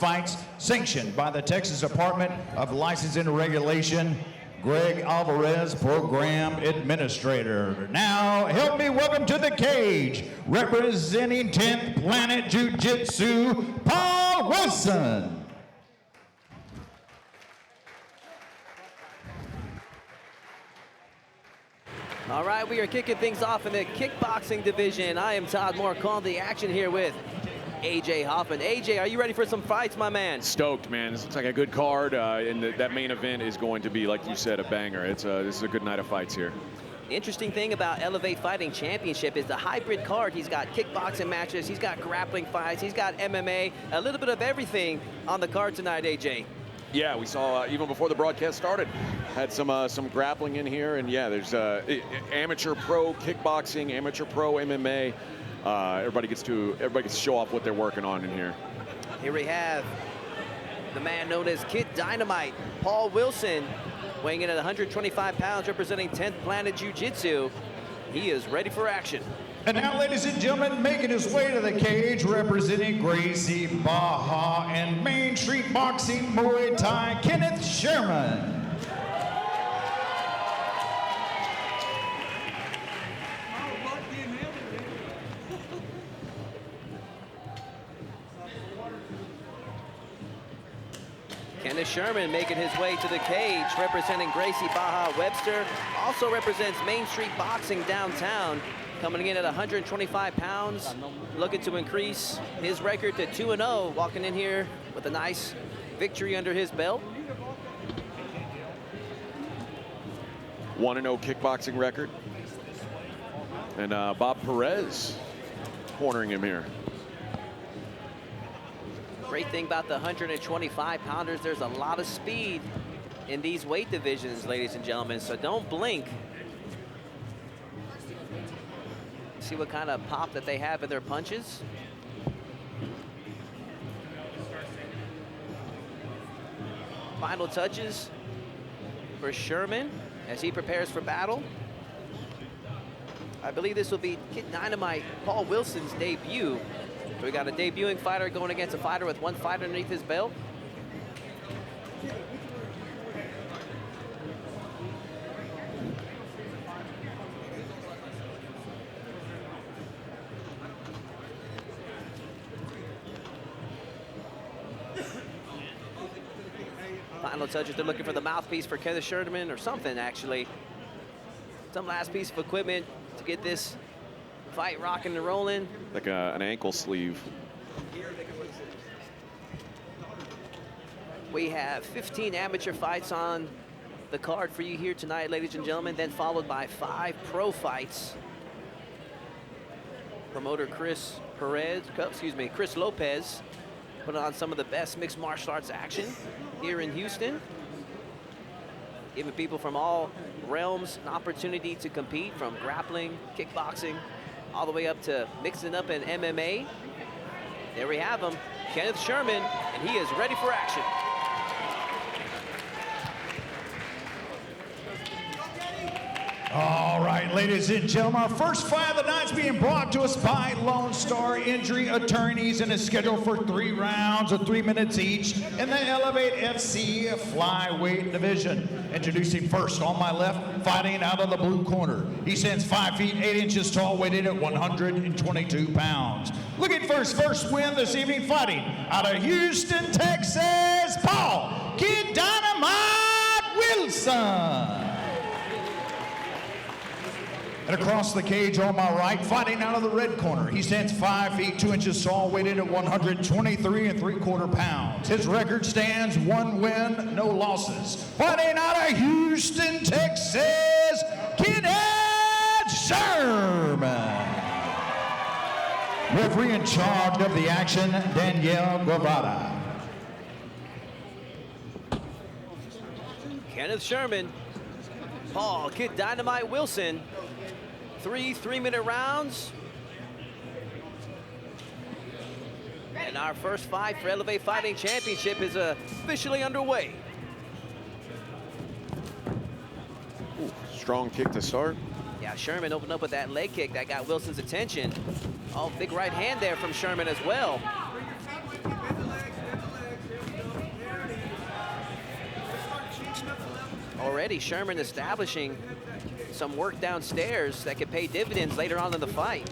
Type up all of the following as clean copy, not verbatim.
Fights sanctioned by the Texas Department of Licensing and Regulation. Greg Alvarez, Program Administrator. Now, help me welcome to the cage, representing 10th Planet Jiu-Jitsu, Paul Wilson. All right, we are kicking things off in the kickboxing division. I am Todd Moore calling the action here with AJ Hoffman. AJ, are you ready for some fights, my man? Stoked, man. This looks like a good card, and that main event is going to be, like you said, a banger. This is a good night of fights here. The interesting thing about Elevate Fighting Championship is the hybrid card. He's got kickboxing matches, he's got grappling fights, he's got MMA, a little bit of everything on the card tonight, AJ. Yeah, we saw even before the broadcast started, had some grappling in here, and yeah, there's amateur pro kickboxing, amateur pro MMA. Everybody gets to show off what they're working on in here. Here we have the man known as Kid Dynamite, Paul Wilson, weighing in at 125 pounds, representing 10th Planet Jiu-Jitsu. He is ready for action. And now, ladies and gentlemen, making his way to the cage, representing Gracie, Baja, and Main Street Boxing, Muay Thai, Kenneth Sherman. Kenneth Sherman making his way to the cage, representing Gracie Baja Webster. Also represents Main Street Boxing downtown, coming in at 125 pounds, looking to increase his record to 2-0, walking in here with a nice victory under his belt. 1-0 kickboxing record. And Bob Perez cornering him here. Great thing about the 125-pounders, there's a lot of speed in these weight divisions, ladies and gentlemen, so don't blink. See what kind of pop that they have in their punches. Final touches for Sherman as he prepares for battle. I believe this will be Kid Dynamite, Paul Wilson's debut. So we got a debuting fighter going against a fighter with one fight underneath his belt. Final touches, they're looking for the mouthpiece for Kenneth Sherman or something, actually. Some last piece of equipment to get this fight rocking and rolling. Like an ankle sleeve. We have 15 amateur fights on the card for you here tonight, ladies and gentlemen, then followed by 5 pro fights. Promoter Chris Lopez put on some of the best mixed martial arts action here in Houston, giving people from all realms an opportunity to compete, from grappling, kickboxing, all the way up to mixing up in MMA. There we have him, Kenneth Sherman, and he is ready for action. All right, ladies and gentlemen, our first fight of the night is being brought to us by Lone Star Injury Attorneys and is scheduled for 3 rounds of 3 minutes each in the Elevate FC flyweight division. Introducing first on my left, fighting out of the blue corner. He stands 5 feet 8 inches tall, weighted at 122 pounds. Looking for his first win this evening, fighting out of Houston, Texas, Paul Kid Dynamite Wilson. And across the cage on my right, fighting out of the red corner. He stands 5 feet 2 inches tall, weighted at 123 3/4 pounds. His record stands 1 win, no losses. Fighting out of Houston, Texas, Kenneth Sherman. Referee in charge of the action, Danielle Guevara. Kenneth Sherman, Paul Kid Dynamite Wilson. 3 3-minute rounds. And our first fight for Elevate Fighting Championship is officially underway. Ooh, strong kick to start. Yeah, Sherman opened up with that leg kick that got Wilson's attention. Oh, big right hand there from Sherman as well. already Sherman establishing some work downstairs that could pay dividends later on in the fight.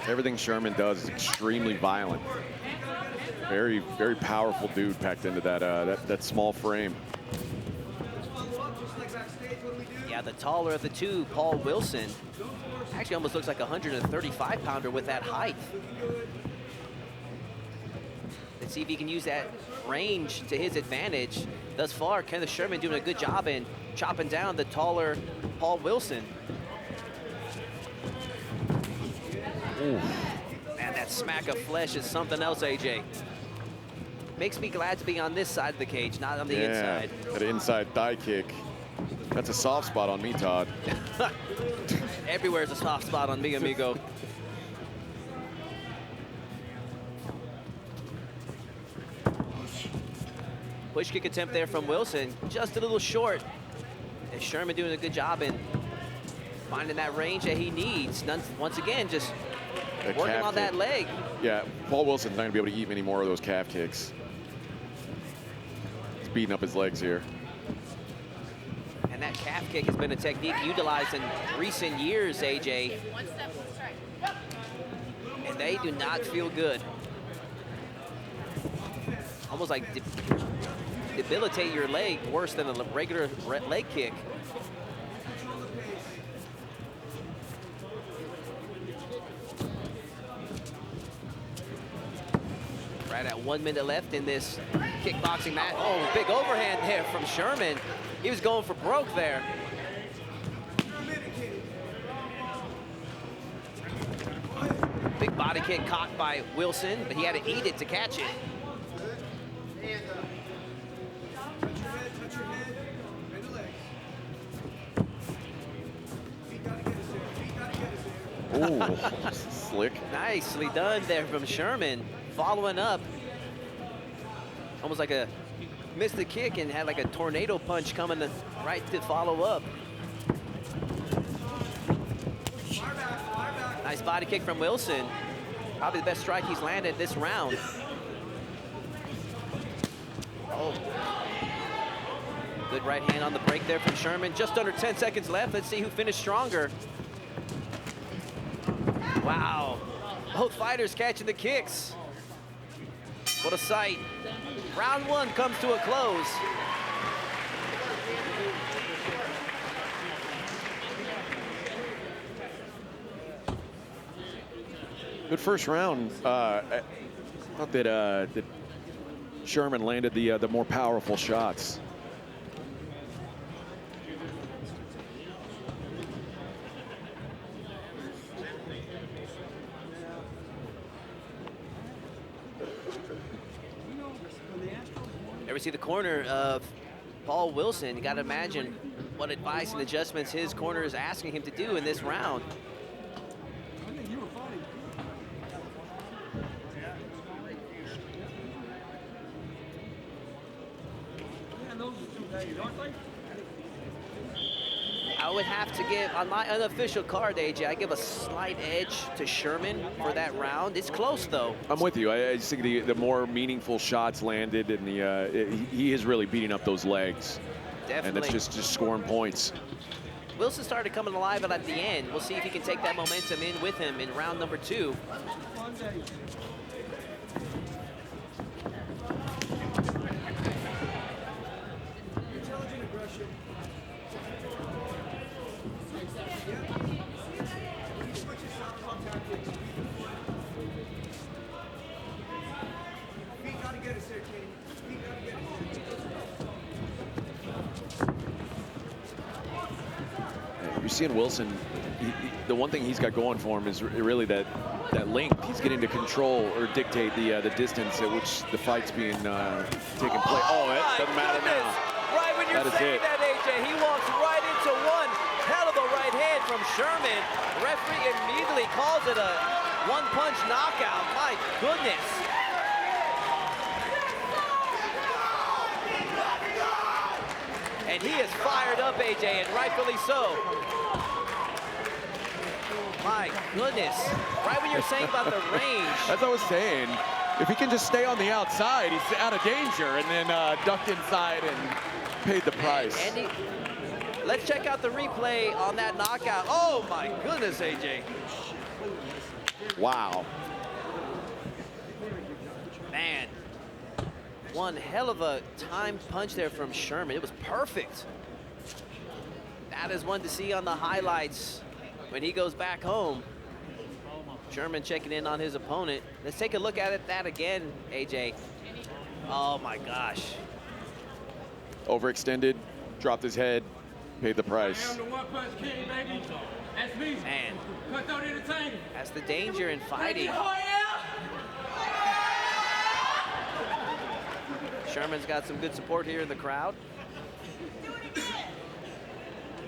Everything Sherman does is extremely violent. Very, very powerful dude packed into that small frame. Yeah, the taller of the two, Paul Wilson, actually almost looks like a 135-pounder with that height. Let's see if he can use that range to his advantage. Thus far, Kenneth Sherman doing a good job in chopping down the taller Paul Wilson. Ooh. Man, that smack of flesh is something else, AJ. Makes me glad to be on this side of the cage, not on the inside. That inside thigh kick. That's a soft spot on me, Todd. Everywhere's a soft spot on me, amigo. Push kick attempt there from Wilson, just a little short. And Sherman doing a good job in finding that range that he needs. Once again, just working on that leg. Yeah, Paul Wilson's not gonna be able to eat many more of those calf kicks. He's beating up his legs here. And that calf kick has been a technique utilized in recent years, AJ. And they do not feel good. Almost like debilitate your leg worse than a regular leg kick. Right at 1 minute left in this kickboxing match. Oh, big overhand there from Sherman. He was going for broke there. Big body kick caught by Wilson, but he had to eat it to catch it. Ooh, slick. Nicely done there from Sherman. Following up. Almost like a missed the kick and had like a tornado punch coming right to follow up. Nice body kick from Wilson. Probably the best strike he's landed this round. Oh. Good right hand on the break there from Sherman. Just under 10 seconds left. Let's see who finished stronger. Wow. Both fighters catching the kicks. What a sight. Round one comes to a close. Good first round. I thought that Sherman landed the more powerful shots. Ever see the corner of Paul Wilson? You got to imagine what advice and adjustments his corner is asking him to do in this round. I would have to give, on my unofficial card, AJ, I give a slight edge to Sherman for that round. It's close, though. I'm with you. I just think the more meaningful shots landed, and he is really beating up those legs. Definitely. And that's just scoring points. Wilson started coming alive at the end. We'll see if he can take that momentum in with him in round number 2. You're seeing Wilson, the one thing he's got going for him is really that length. He's getting to control or dictate the distance at which the fight's being taken place. Oh, it doesn't matter now. Right when you're saying that, AJ, he walks right into one hell of a right hand from Sherman. The referee immediately calls it a one-punch knockout. My goodness. And he is fired up, AJ, and rightfully so. My goodness. Right when you're saying about the range. As I was saying, If he can just stay on the outside, he's out of danger, and then ducked inside and paid the price. Andy, let's check out the replay on that knockout. Oh my goodness, AJ. Wow. Man, one hell of a timed punch there from Sherman. It was perfect. That is one to see on the highlights when he goes back home. Sherman checking in on his opponent. Let's take a look at that again, AJ. Oh my gosh. Overextended, dropped his head, paid the price. I am the one punch king, baby. That's me. Man, Cutthroat entertainer. that's the danger in fighting. Oh, yeah. Sherman's got some good support here in the crowd.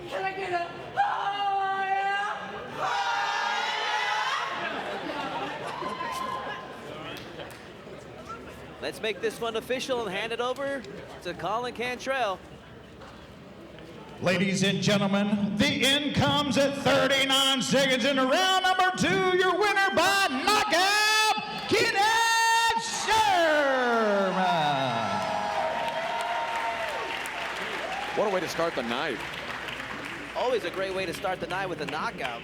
Can I get a oh, yeah? Let's make this one official and hand it over to Colin Cantrell. Ladies and gentlemen, the end comes at 39 seconds into round number 2. Your winner by knockout, Kenneth Sherman. What a way to start the night. Always a great way to start the night with a knockout.